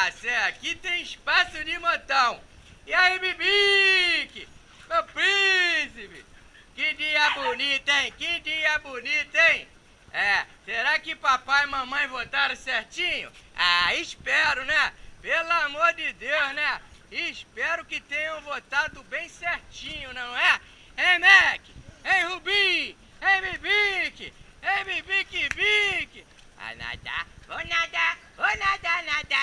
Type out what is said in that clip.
Tá certo, aqui tem espaço de montão. E aí, Bibique? Meu príncipe? Que dia bonito, hein? Que dia bonito, hein? Será que papai e mamãe votaram certinho? Espero, né? Pelo amor de Deus, né? Espero que tenham votado bem certinho, não é? Hein, Mac? Hein, Rubi? Hein, Bibique? Hein, Bibique, Bique? Vou nadar, vou nadar, vou nadar, nadar.